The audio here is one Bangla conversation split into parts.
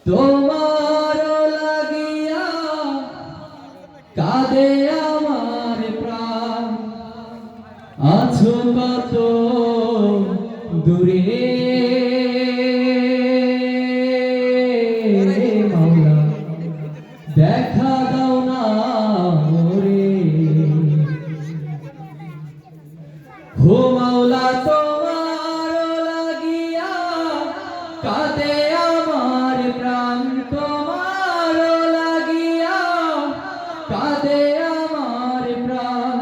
তোমার লাগিয়া কাঁদে আমার প্রাণ, আছো কত দূরে মাওলা, দেখা দাও না মোরে। হো মাওলা তোমার লাগিয়া কাঁদে আমার প্রাণ, তোমার লাগিয়া কাঁদে আমার প্রাণ,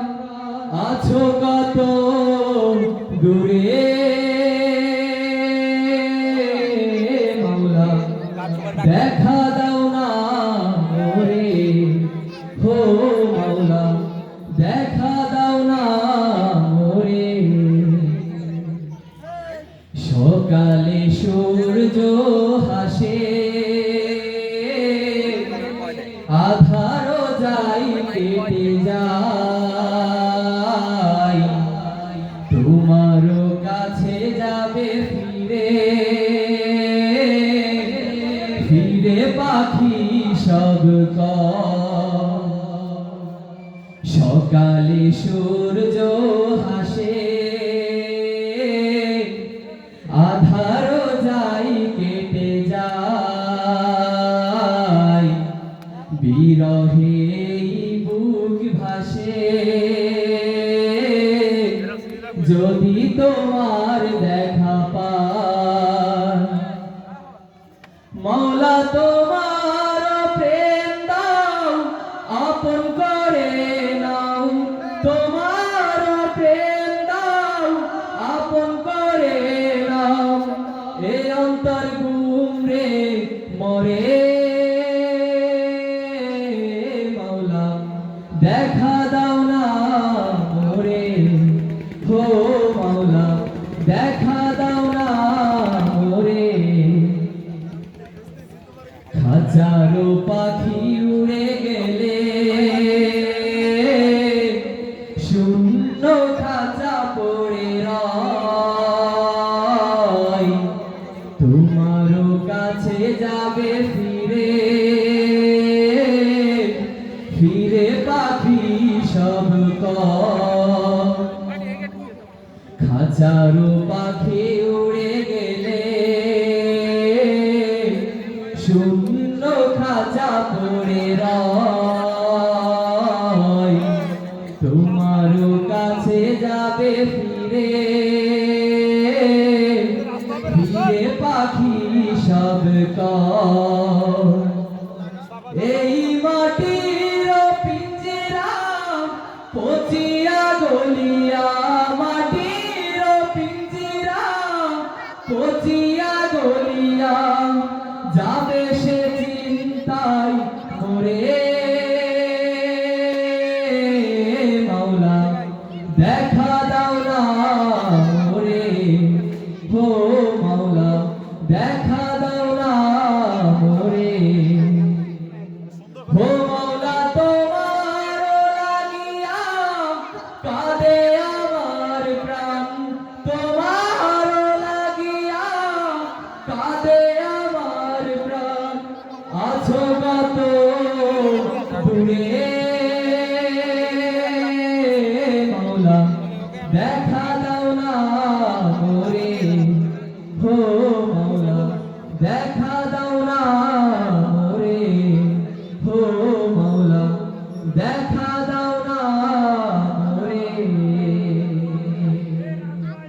আছো কত দূরে মাওলা, দেখা দাও না মোরে। হো মাওলা দেখা দাও না মোরে। সকালে সূর্য হাসে, আধারও যাই কেটে যায়, তোমারও কাছে যাবে ফিরে ফিরে পাখি সব কয়। সকালে সূর্য হাসে, আধারও যাই কেটে যায়, বিরহে বুক ভাসে, যদি তোমার দেখা পাই। মাওলা তোমার প্রেম দাও, আপন করে নাও, তোমার প্রেম দাও, আপন করে নাও, এ অন্তর ঘুমরে মরে। মাওলা দেখা দাও না মোরে। হো মাওলা দেখা দাও না মোরে। হাজারো পাখি উড়ে গেলে, শূন্য খাঁচা পড়ে রয়, তোমারও কাছে যাবে ফিরে ফিরে পাখি সব কয়। হাজারো পাখি উড়ে গেলে, শূন্য খাঁচা পড়ে রয়, তোমারও কাছে যাবে ফিরে ফিরে পাখি সব কয়। এই মাটির পিঞ্জরা পচিয়া গলিয়া, মাটির পিঞ্জরা পচিয়া গলিয়া, যাবে সে চিন্তায় মরে। মাওলা দেখা দাও না মোরে। হো মাওলা দেখা দাও না মোরে। হো মাওলা তোমার লাগিয়া কাঁদে আমার প্রাণ, তোমার লাগিয়া কাঁদে আমার প্রাণ, আছো কত দূরে মাওলা দেখা দাও না মোরে। হো মাওলা দেখা দাও না মোরে। হো মাওলা দেখা